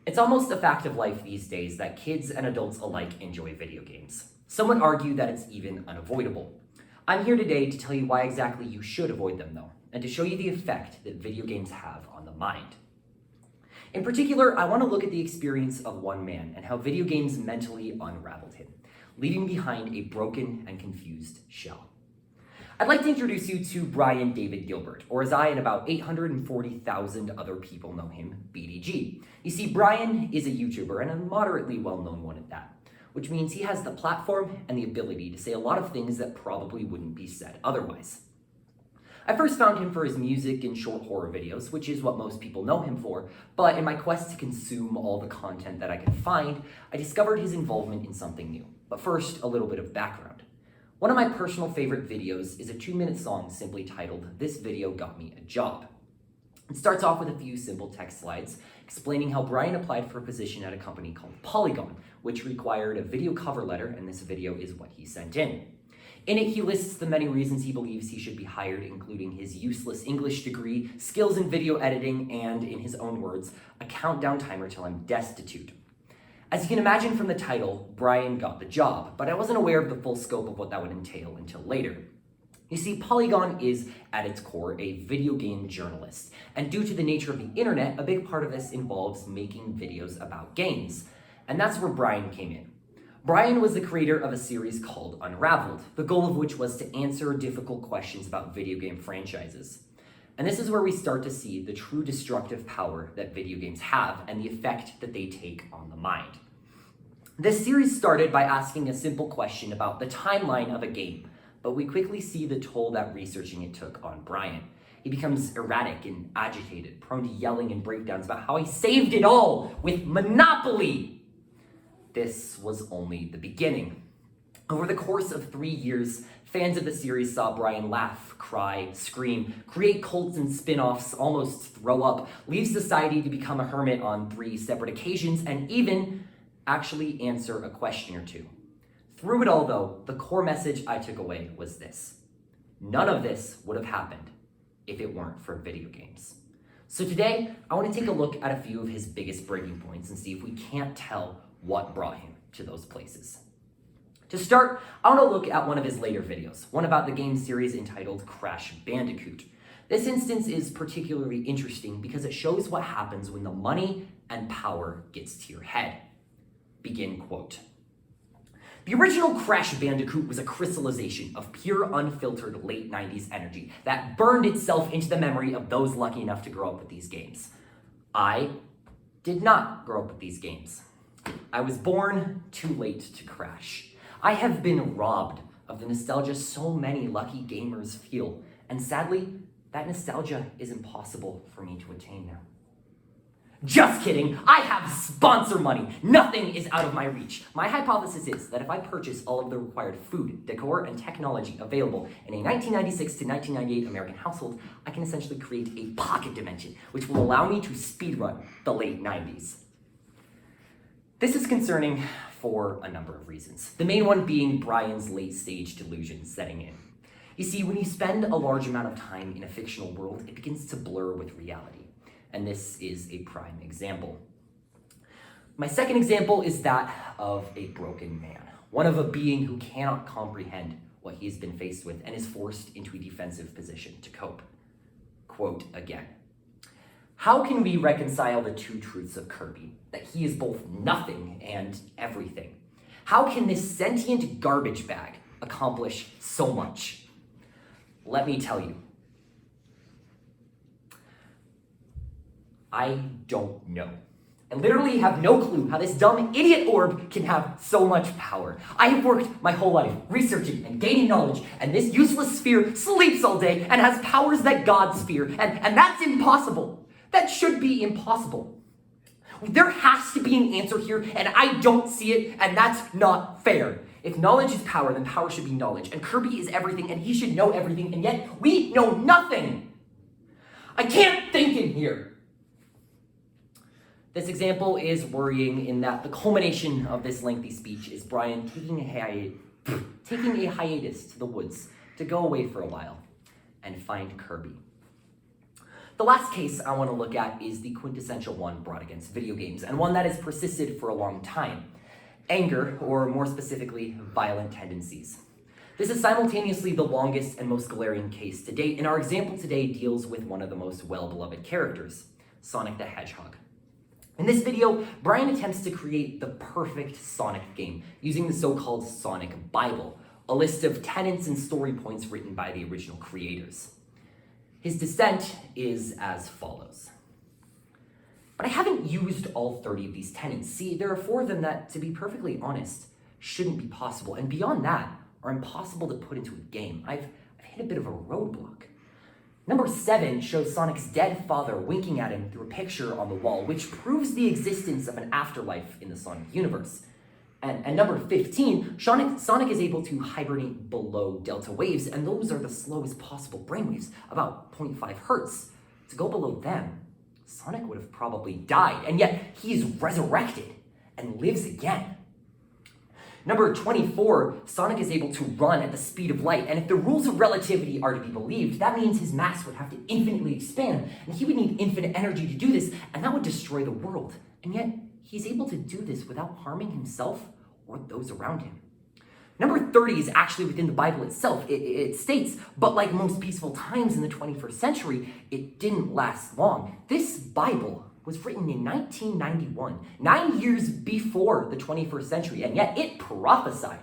It's almost a fact of life these days that kids and adults alike enjoy video games. Some would argue that it's even unavoidable. I'm here today to tell you why exactly you should avoid them though, and to show you the effect that video games have on the mind. In particular, I want to look at the experience of one man and how video games mentally unraveled him, leaving behind a broken and confused shell. I'd like to introduce you to Brian David Gilbert, or as I and about 840,000 other people know him, BDG. You see, Brian is a YouTuber and a moderately well-known one at that, which means he has the platform and the ability to say a lot of things that probably wouldn't be said otherwise. I first found him for his music and short horror videos, which is what most people know him for, but in my quest to consume all the content that I could find, I discovered his involvement in something new. But first, a little bit of background. One of my personal favorite videos is a 2-minute song simply titled, "This Video Got Me a Job." It starts off with a few simple text slides explaining how Brian applied for a position at a company called Polygon, which required a video cover letter, and this video is what he sent in. In it, he lists the many reasons he believes he should be hired, including his useless English degree, skills in video editing, and, in his own words, a countdown timer till I'm destitute. As you can imagine from the title, Brian got the job, but I wasn't aware of the full scope of what that would entail until later. You see, Polygon is, at its core, a video game journalist, and due to the nature of the internet, a big part of this involves making videos about games, and that's where Brian came in. Brian was the creator of a series called Unraveled, the goal of which was to answer difficult questions about video game franchises. And this is where we start to see the true destructive power that video games have and the effect that they take on the mind. This series started by asking a simple question about the timeline of a game, but we quickly see the toll that researching it took on Brian. He becomes erratic and agitated, prone to yelling and breakdowns about how he saved it all with Monopoly. This was only the beginning. Over the course of 3 years, fans of the series saw Brian laugh, cry, scream, create cults and spin-offs, almost throw up, leave society to become a hermit on 3 separate occasions, and even actually answer a question or two. Through it all, though, the core message I took away was this: none of this would have happened if it weren't for video games. So today, I want to take a look at a few of his biggest breaking points and see if we can't tell what brought him to those places. To start, I want to look at one of his later videos, one about the game series entitled Crash Bandicoot. This instance is particularly interesting because it shows what happens when the money and power gets to your head. Begin quote. The original Crash Bandicoot was a crystallization of pure, unfiltered late 90s energy that burned itself into the memory of those lucky enough to grow up with these games. I did not grow up with these games. I was born too late to Crash. I have been robbed of the nostalgia so many lucky gamers feel, and sadly, that nostalgia is impossible for me to attain now. Just kidding, I have sponsor money. Nothing is out of my reach. My hypothesis is that if I purchase all of the required food, decor, and technology available in a 1996 to 1998 American household, I can essentially create a pocket dimension, which will allow me to speedrun the late 90s. This is concerning for a number of reasons, the main one being Brian's late-stage delusion setting in. You see, when you spend a large amount of time in a fictional world, it begins to blur with reality. And this is a prime example. My second example is that of a broken man, one of a being who cannot comprehend what he has been faced with and is forced into a defensive position to cope. Quote again. How can we reconcile the two truths of Kirby, that he is both nothing and everything? How can this sentient garbage bag accomplish so much? Let me tell you. I don't know. I literally have no clue how this dumb idiot orb can have so much power. I have worked my whole life researching and gaining knowledge, and this useless sphere sleeps all day and has powers that gods fear, and that's impossible. That should be impossible. There has to be an answer here, and I don't see it, and that's not fair. If knowledge is power, then power should be knowledge, and Kirby is everything, and he should know everything, and yet we know nothing. I can't think in here. This example is worrying in that the culmination of this lengthy speech is Brian taking a hiatus to the woods to go away for a while and find Kirby. The last case I want to look at is the quintessential one brought against video games, and one that has persisted for a long time. Anger, or more specifically, violent tendencies. This is simultaneously the longest and most glaring case to date, and our example today deals with one of the most well-beloved characters, Sonic the Hedgehog. In this video, Brian attempts to create the perfect Sonic game using the so-called Sonic Bible, a list of tenets and story points written by the original creators. His dissent is as follows. But I haven't used all 30 of these tenets. See, there are 4 of them that, to be perfectly honest, shouldn't be possible, and beyond that, are impossible to put into a game. I've hit a bit of a roadblock. Number 7 shows Sonic's dead father winking at him through a picture on the wall, which proves the existence of an afterlife in the Sonic universe. And number 15, Sonic is able to hibernate below delta waves, and those are the slowest possible brainwaves, about 0.5 hertz. To go below them, Sonic would have probably died, and yet he is resurrected and lives again. Number 24, Sonic is able to run at the speed of light, and if the rules of relativity are to be believed, that means his mass would have to infinitely expand, and he would need infinite energy to do this, and that would destroy the world. And yet, he's able to do this without harming himself or those around him. Number 30 is actually within the Bible itself. It states, but like most peaceful times in the 21st century, it didn't last long. This Bible was written in 1991, 9 years before the 21st century, and yet it prophesied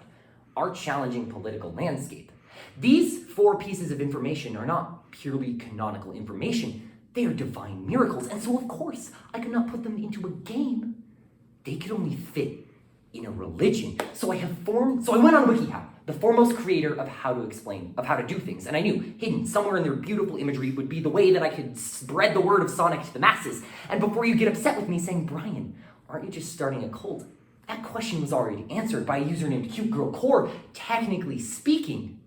our challenging political landscape. These 4 pieces of information are not purely canonical information, they are divine miracles, and so of course, I could not put them into a game. They could only fit in a religion. So I went on WikiHow, the foremost creator of how to do things, and I knew hidden somewhere in their beautiful imagery would be the way that I could spread the word of Sonic to the masses. And before you get upset with me saying, Brian, aren't you just starting a cult? That question was already answered by a user named CuteGirlCore. Technically speaking,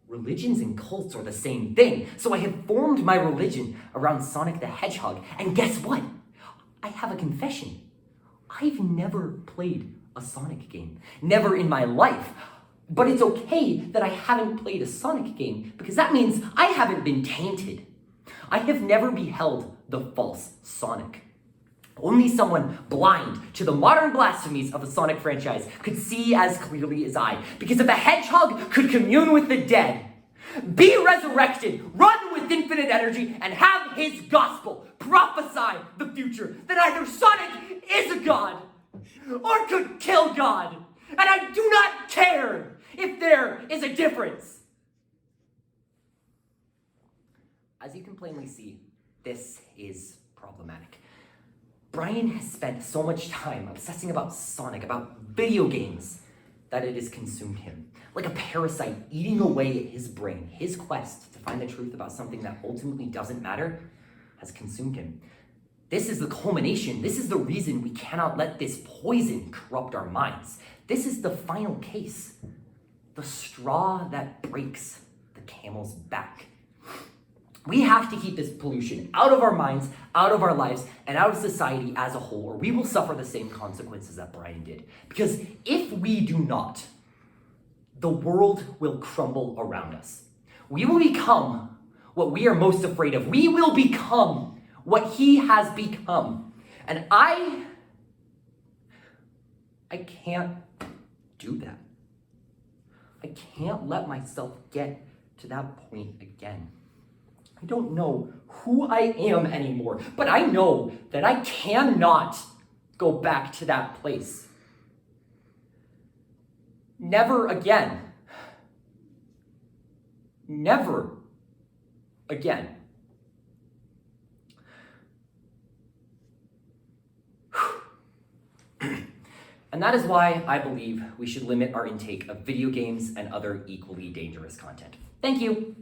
religions and cults are the same thing. So I have formed my religion around Sonic the Hedgehog, and guess what? I have a confession. I've never played a Sonic game. Never in my life. But it's okay that I haven't played a Sonic game, because that means I haven't been tainted. I have never beheld the false Sonic. Only someone blind to the modern blasphemies of the Sonic franchise could see as clearly as I, because if the Hedgehog could commune with the dead, be resurrected, run with infinite energy, and have his gospel prophesy the future, then either Sonic is a god or could kill God. And I do not care if there is a difference. As you can plainly see, this is problematic. Brian has spent so much time obsessing about Sonic, about video games, that it has consumed him. Like a parasite eating away at his brain, his quest to find the truth about something that ultimately doesn't matter has consumed him. This is the culmination. This is the reason we cannot let this poison corrupt our minds. This is the final case. The straw that breaks the camel's back. We have to keep this pollution out of our minds, out of our lives, and out of society as a whole, or we will suffer the same consequences that Brian did. Because if we do not, the world will crumble around us. We will become what we are most afraid of. We will become what he has become. And I can't do that. I can't let myself get to that point again. I don't know who I am anymore, but I know that I cannot go back to that place. Never again. Never again. And that is why I believe we should limit our intake of video games and other equally dangerous content. Thank you.